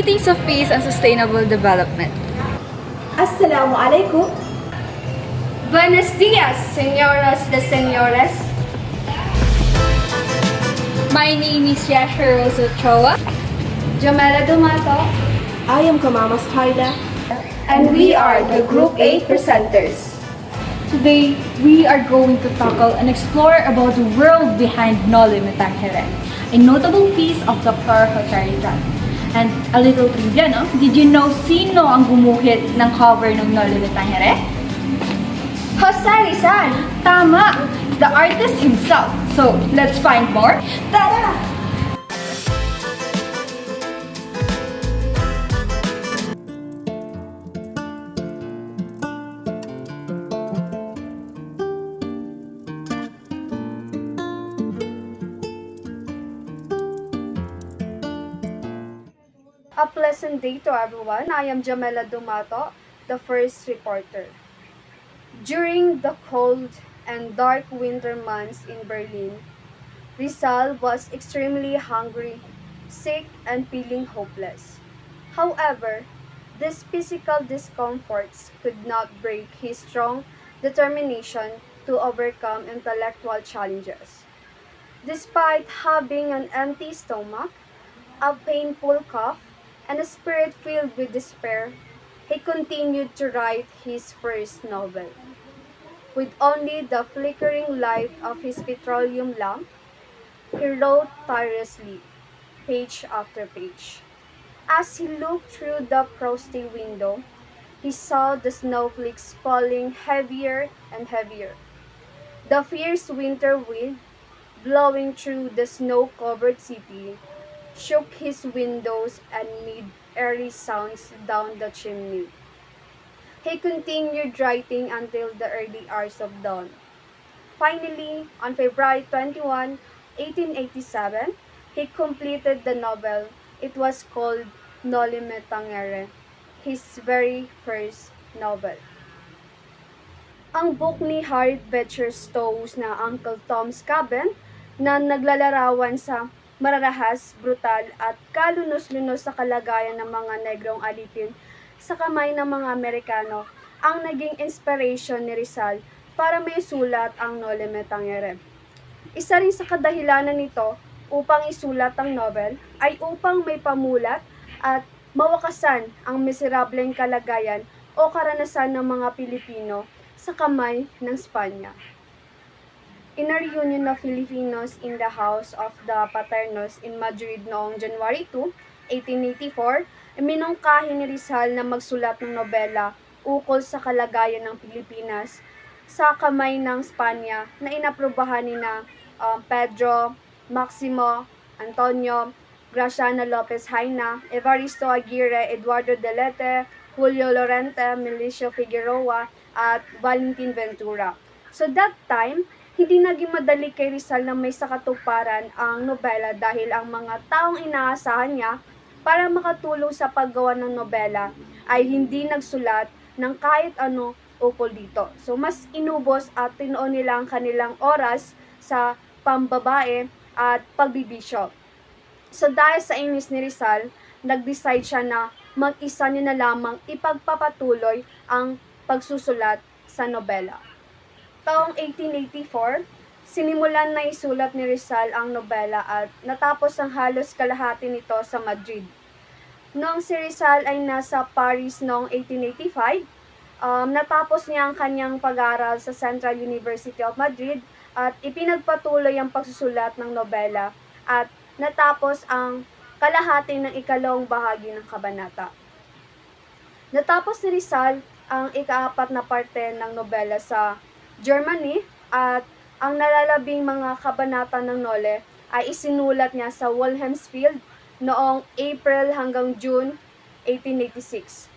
Greetings of peace and sustainable development. Assalamu alaikum. Buenos dias, señoras de señores. My name is Yasha Rosa Ochoa. Jamela Dumato. I am Kamama Haida. And we are the Group 8 presenters. Today, we are going to tackle and explore about the world behind Noli Me Tangere, a notable piece of Dr. Jose Rizal. And a little trivia, no? Did you know sino ang gumuhit ng cover ng Noli Me Tangere? Jose Rizal. Tama! The artist himself. So, let's find more. Tara! A pleasant day to everyone. I am Jamela Dumato, the first reporter. During the cold and dark winter months in Berlin, Rizal was extremely hungry, sick, and feeling hopeless. However, these physical discomforts could not break his strong determination to overcome intellectual challenges. Despite having an empty stomach, a painful cough, and a spirit filled with despair, he continued to write his first novel. With only the flickering light of his petroleum lamp, he wrote tirelessly, page after page. As he looked through the frosty window, he saw the snowflakes falling heavier and heavier. The fierce winter wind, blowing through the snow-covered city, shook his windows and made eerie sounds down the chimney. He continued writing until the early hours of dawn. Finally, on February 21, 1887, he completed the novel. It was called Noli Me Tangere, his very first novel. Ang book ni Harriet Beecher Stowe's na Uncle Tom's Cabin na naglalarawan sa mararahas, brutal at kalunos-lunos sa kalagayan ng mga negrong alipin sa kamay ng mga Amerikano ang naging inspiration ni Rizal para may sulat ang Noli Me Tangere. Isa rin sa kadahilanan nito upang isulat ang novel ay upang may pamulat at mawakasan ang miserableng kalagayan o karanasan ng mga Pilipino sa kamay ng Espanya. In a reunion of Filipinos in the house of the Paternos in Madrid noong January 2, 1884, minungkahi ni Rizal na magsulat ng nobela ukol sa kalagayan ng Pilipinas sa kamay ng Espanya na inaprubahan ni Pedro, Maximo, Antonio, Graciano Lopez Haina, Evaristo Aguirre, Eduardo Delete, Julio Lorente, Milicio Figueroa, at Valentin Ventura. So that time, hindi naging madali kay Rizal na may sakatuparan ang nobela dahil ang mga taong inaasahan niya para makatulong sa paggawa ng nobela ay hindi nagsulat ng kahit ano ukol dito. So mas inubos at tinoon nila ang kanilang oras sa pambabae at pagbibisyo. So dahil sa inis ni Rizal, nag-decide siya na mag-isa niya na lamang ipagpapatuloy ang pagsusulat sa nobela. Taong 1884, sinimulan na isulat ni Rizal ang nobela at natapos ang halos kalahati nito sa Madrid. Noong si Rizal ay nasa Paris noong 1885, natapos niya ang kanyang pag-aaral sa Central University of Madrid at ipinagpatuloy ang pagsusulat ng nobela at natapos ang kalahati ng ikalawang bahagi ng kabanata. Natapos ni Rizal ang ika-4 na parte ng nobela sa Germany at ang nalalabing mga kabanata ng Nole ay isinulat niya sa Wilhelmsfield noong April hanggang June 1886.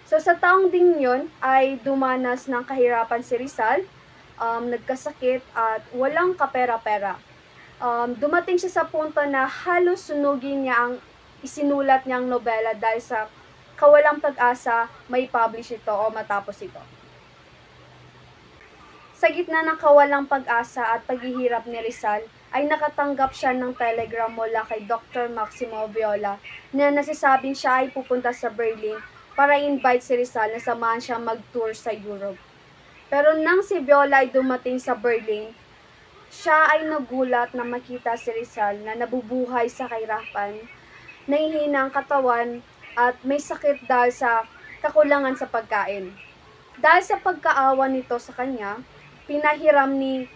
So sa taong ding yun ay dumanas ng kahirapan si Rizal, nagkasakit at walang kapera-pera. Dumating siya sa punto na halos sunugin niya ang isinulat niyang nobela dahil sa kawalang pag-asa may publish ito o matapos ito. Sa gitna ng kawalang pag-asa at paghihirap ni Rizal, ay nakatanggap siya ng telegram mula kay Dr. Maximo Viola na nasasabing siya ay pupunta sa Berlin para invite si Rizal na samahan siya mag-tour sa Europe. Pero nang si Viola ay dumating sa Berlin, siya ay nagulat na makita si Rizal na nabubuhay sa kahirapan, nahihina ang katawan at may sakit dahil sa kakulangan sa pagkain. Dahil sa pagkaawa nito sa kanya, pinahiram ni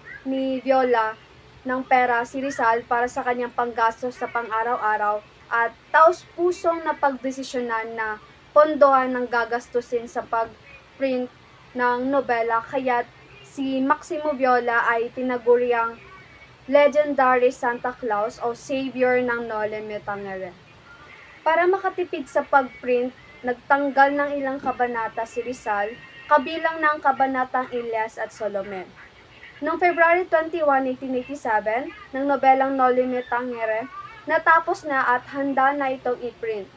Viola ng pera si Rizal para sa kanyang panggastos sa pang-araw-araw at taos-pusong napagdesisyonan na pondohan ng gagastusin sa pag-print ng nobela, kaya't si Maximo Viola ay tinaguriang legendary Santa Claus o savior ng Noli Me Tangere. Para makatipid sa pag-print, nagtanggal ng ilang kabanata si Rizal, kabilang ng kabanatang Elias at Salome. Noong February 21, 1887, ng nobelang Noli Me Tangere, natapos na at handa na itong i-print.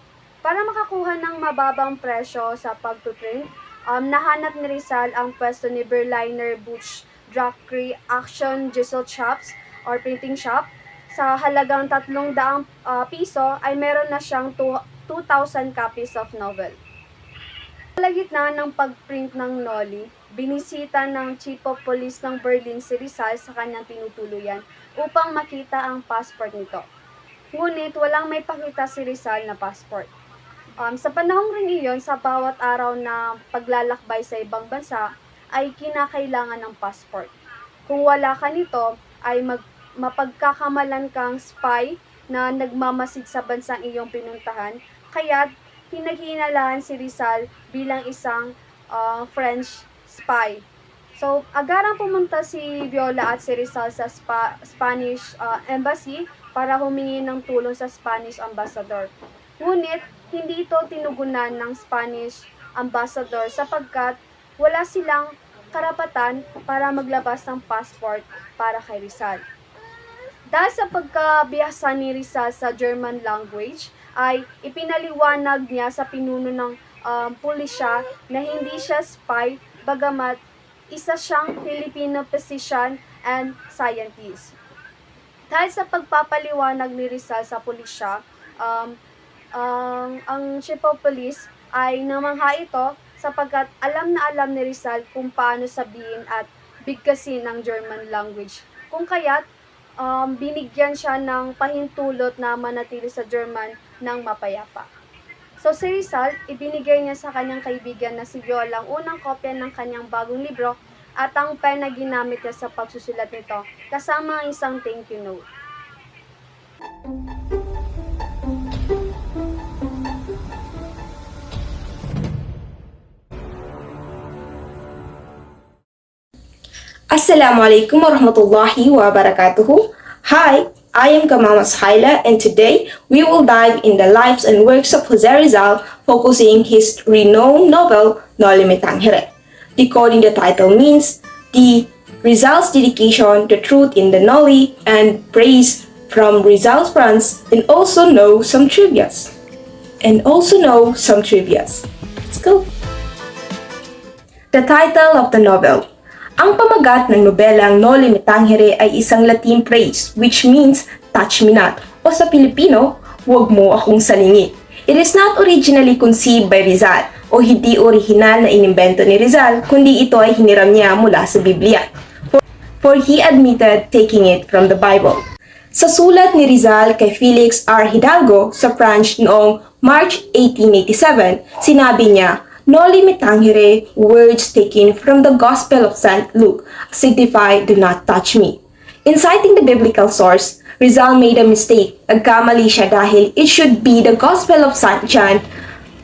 Para makakuha ng mababang presyo sa pag-print, nahanap ni Rizal ang pwesto ni Berliner Buch Druckery Action Gesellschafts or printing shop. Sa halagang 300 piso ay meron na siyang 2,000 copies of novel. Sa kalagitnaan ng pag-print ng Noli, binisita ng Chief of Police ng Berlin si Rizal sa kanyang tinutuluyan upang makita ang passport nito. Ngunit walang may pakita si Rizal na passport. Sa panahong rin iyon, sa bawat araw na paglalakbay sa ibang bansa ay kinakailangan ng passport. Kung wala ka nito, ay mapagkakamalan kang spy na nagmamasid sa bansang iyong pinuntahan, kaya't pinaghihinalaan si Rizal bilang isang French spy. So, agarang pumunta si Viola at si Rizal sa Spanish embassy para humingi ng tulong sa Spanish ambassador. Ngunit, hindi ito tinugunan ng Spanish ambassador sapagkat wala silang karapatan para maglabas ng passport para kay Rizal. Dahil sa pagkabihasa ni Rizal sa German language, ay ipinaliwanag niya sa pinuno ng pulisya na hindi siya spy, bagamat isa siyang Filipino physician and scientist. Dahil sa pagpapaliwanag ni Rizal sa pulisya, ang chief of police ay namangha ito sapagkat alam na alam ni Rizal kung paano sabihin at bigkasin ang German language. Kung kaya't binigyan siya ng pahintulot na manatili sa German ng mapayapa. So si Rizal, ibinigay niya sa kanyang kaibigan na si Viola ang unang kopya ng kanyang bagong libro at ang pen na ginamit niya sa pagsusulat nito, kasama ang isang thank you note. Assalamualaikum warahmatullahi wabarakatuh. Hi, I am Kamamas Haila, and today we will dive in the lives and works of Jose Rizal, focusing his renowned novel Noli Me Tangere. Decoding the title means the Rizal's dedication to truth in the Noli and praise from Rizal's friends, and also know some trivias. Let's go. The title of the novel. Ang pamagat ng nobelang Noli Me Tangere ay isang Latin phrase which means touch me not, o sa Pilipino, huwag mo akong salingit. It is not originally conceived by Rizal o hindi orihinal na inimbento ni Rizal kundi ito ay hiniram niya mula sa Biblia. For he admitted taking it from the Bible. Sa sulat ni Rizal kay Felix R. Hidalgo sa French noong March 1887, sinabi niya, Noli Me Tangere, words taken from the Gospel of St. Luke, signify, do not touch me. In citing the biblical source, Rizal made a mistake. Nagkamali siya dahil it should be the Gospel of St. John,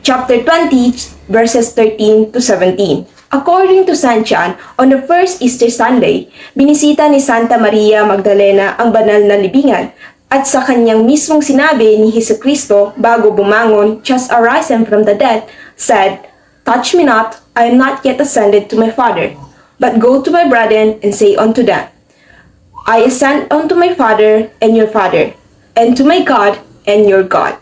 chapter 20, verses 13 to 17. According to St. John, on the first Easter Sunday, binisita ni Santa Maria Magdalena ang banal na libingan at sa kanyang mismong sinabi ni Jesucristo bago bumangon, just arisen from the dead, said, Touch me not, I am not yet ascended to my Father, but go to my brethren and say unto them, I ascend unto my Father and your Father, and to my God and your God.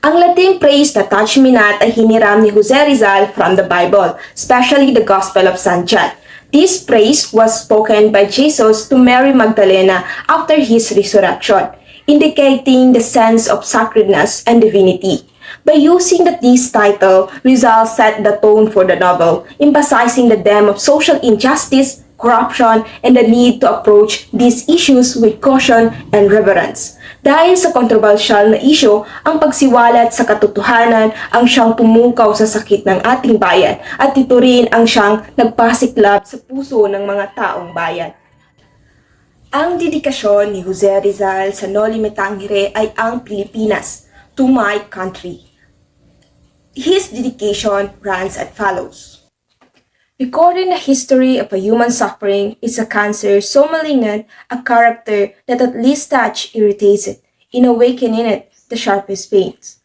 Ang Latin phrase na touch me not ay hiniram ni Jose Rizal from the Bible, especially the Gospel of St. John. This praise was spoken by Jesus to Mary Magdalena after his resurrection, indicating the sense of sacredness and divinity. By using this title, Rizal set the tone for the novel, emphasizing the theme of social injustice, corruption, and the need to approach these issues with caution and reverence. Dahil sa kontrobersyal na isyu, ang pagsiwalat sa katotohanan ang siyang pumukaw sa sakit ng ating bayan at ito rin ang siyang nagpasiklab sa puso ng mga taong bayan. Ang dedikasyon ni Jose Rizal sa Noli Me Tangere ay ang Pilipinas, to my country. His dedication runs as follows. Recording the history of a human suffering is a cancer so malignant, a character that at least touch irritates it, in awakening it the sharpest pains.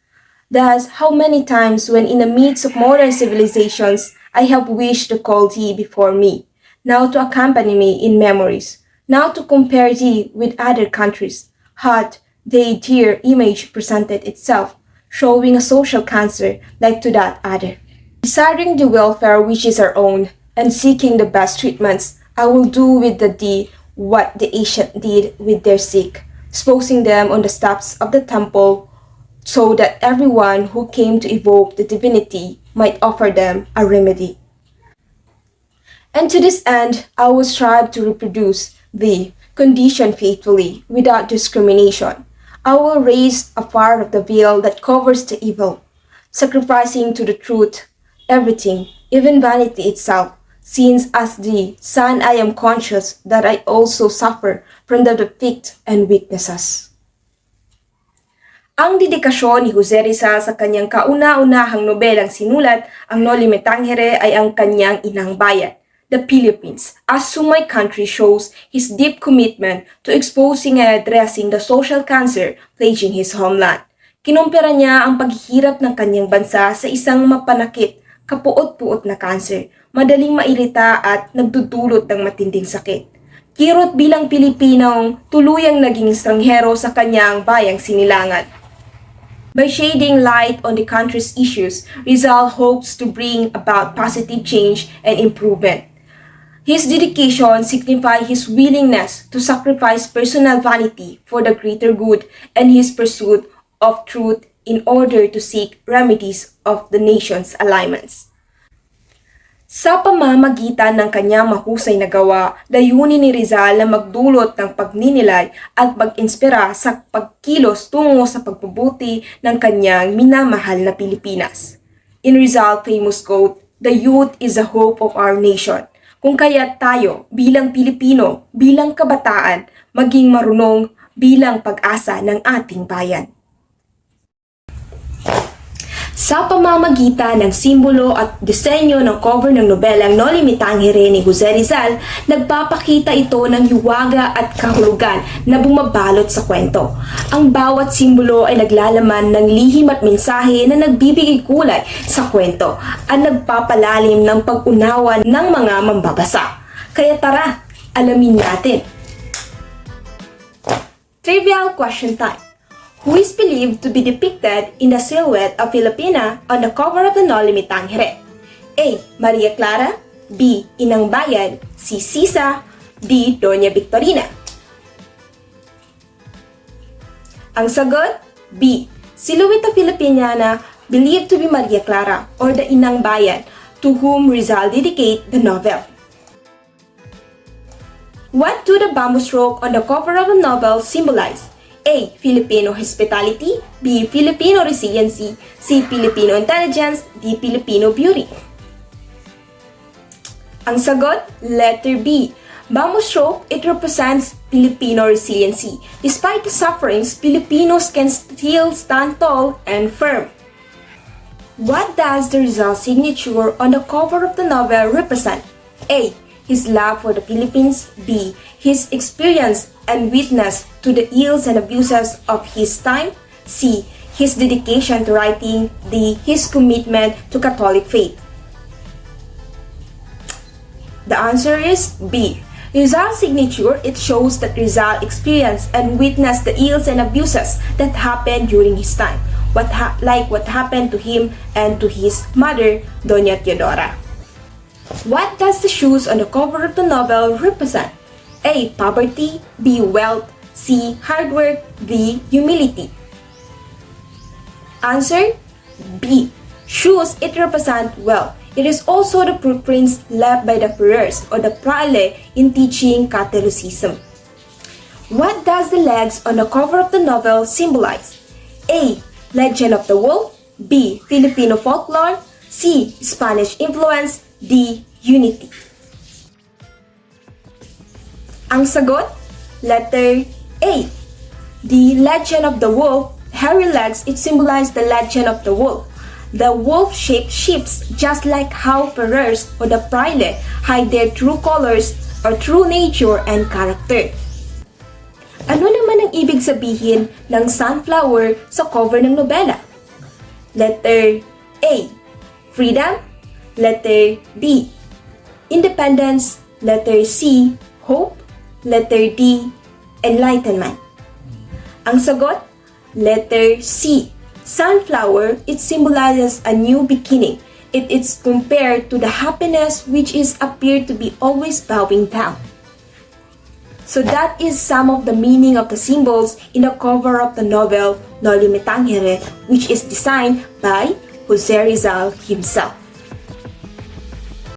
Thus, how many times when in the midst of modern civilizations, I have wished to call thee before me, now to accompany me in memories, now to compare thee with other countries, had thy dear image presented itself, showing a social cancer like to that other. Desiring the welfare which is our own, and seeking the best treatments, I will do with thee what the ancient did with their sick, exposing them on the steps of the temple, so that everyone who came to evoke the divinity might offer them a remedy. And to this end, I will strive to reproduce the condition faithfully, without discrimination. I will raise a part of the veil that covers the evil, sacrificing to the truth everything, even vanity itself, since as the son I am conscious that I also suffer from the defect and weaknesses. Ang dedikasyon ni Jose Rizal sa kanyang kauna-unahang nobelang sinulat, ang Noli Me Tangere, ay ang kanyang inang bayan, the Philippines, as to my country shows his deep commitment to exposing and addressing the social cancer plaguing his homeland. Kinumpira niya ang paghihirap ng kanyang bansa sa isang mapanakit, kapuot-puot na cancer, madaling mairita at nagdudulot ng matinding sakit. Kirot bilang Pilipinong tuluyang naging estranghero sa kanyang bayang sinilangan. By shedding light on the country's issues, Rizal hopes to bring about positive change and improvement. His dedication signifies his willingness to sacrifice personal vanity for the greater good and his pursuit of truth in order to seek remedies of the nation's alignments. Sa pamamagitan ng kanyang mahusay na gawa, layunin ni Rizal na magdulot ng pagninilay at pag-inspira sa pagkilos tungo sa pagpabuti ng kanyang minamahal na Pilipinas. In Rizal famous quote, "The youth is the hope of our nation." Kung kaya't tayo bilang Pilipino, bilang kabataan, maging marunong bilang pag-asa ng ating bayan. Sa pamamagitan ng simbolo at disenyo ng cover ng nobelang Noli Me Tangere ni Jose Rizal, nagpapakita ito ng hiwaga at kahulugan na bumabalot sa kwento. Ang bawat simbolo ay naglalaman ng lihim at mensahe na nagbibigay kulay sa kwento at nagpapalalim ng pag-unawa ng mga mambabasa. Kaya tara, alamin natin. Trivial question time. Who is believed to be depicted in the silhouette of Filipina on the cover of the Noli Me Tangere? A. Maria Clara, B. Inang Bayan, C. Sisa, D. Doña Victorina. Ang sagot, B. Silhouette of Filipiniana believed to be Maria Clara or the Inang Bayan, to whom Rizal dedicate the novel. What do the bamboo stroke on the cover of a novel symbolize? A. Filipino hospitality, B. Filipino resiliency, C. Filipino intelligence, D. Filipino beauty. Ang sagot, letter B. Bamboo stroke, it represents Filipino resiliency. Despite the sufferings, Filipinos can still stand tall and firm. What does the Rizal signature on the cover of the novel represent? A. His love for the Philippines, B. His experience and witness to the ills and abuses of his time, C. His dedication to writing, D. His commitment to Catholic faith. The answer is B. Rizal's signature, it shows that Rizal experienced and witnessed the ills and abuses that happened during his time, like what happened to him and to his mother, Doña Teodora. What does the shoes on the cover of the novel represent? A. Poverty. B. Wealth. C. Hard work. D. Humility. Answer B. Shoes, it represents wealth. It is also the footprints left by the Ferrers or the Praile in teaching Catholicism. What does the legs on the cover of the novel symbolize? A. Legend of the Wolf. B. Filipino folklore. C. Spanish influence. D. Unity. Ang sagot? Letter A. The legend of the wolf, hairy legs, it symbolizes the legend of the wolf. The wolf-shaped ships, just like how Ferrers or the Praile hide their true colors or true nature and character. Ano naman ang ibig sabihin ng sunflower sa cover ng nobela? Letter A. Freedom. Letter B. Independence. Letter C. Hope. Letter D. Enlightenment. Ang sagot? Letter C. Sunflower, it symbolizes a new beginning. It is compared to the happiness which is appeared to be always bowing down. So that is some of the meaning of the symbols in the cover of the novel Noli Me Tangere, which is designed by Jose Rizal himself.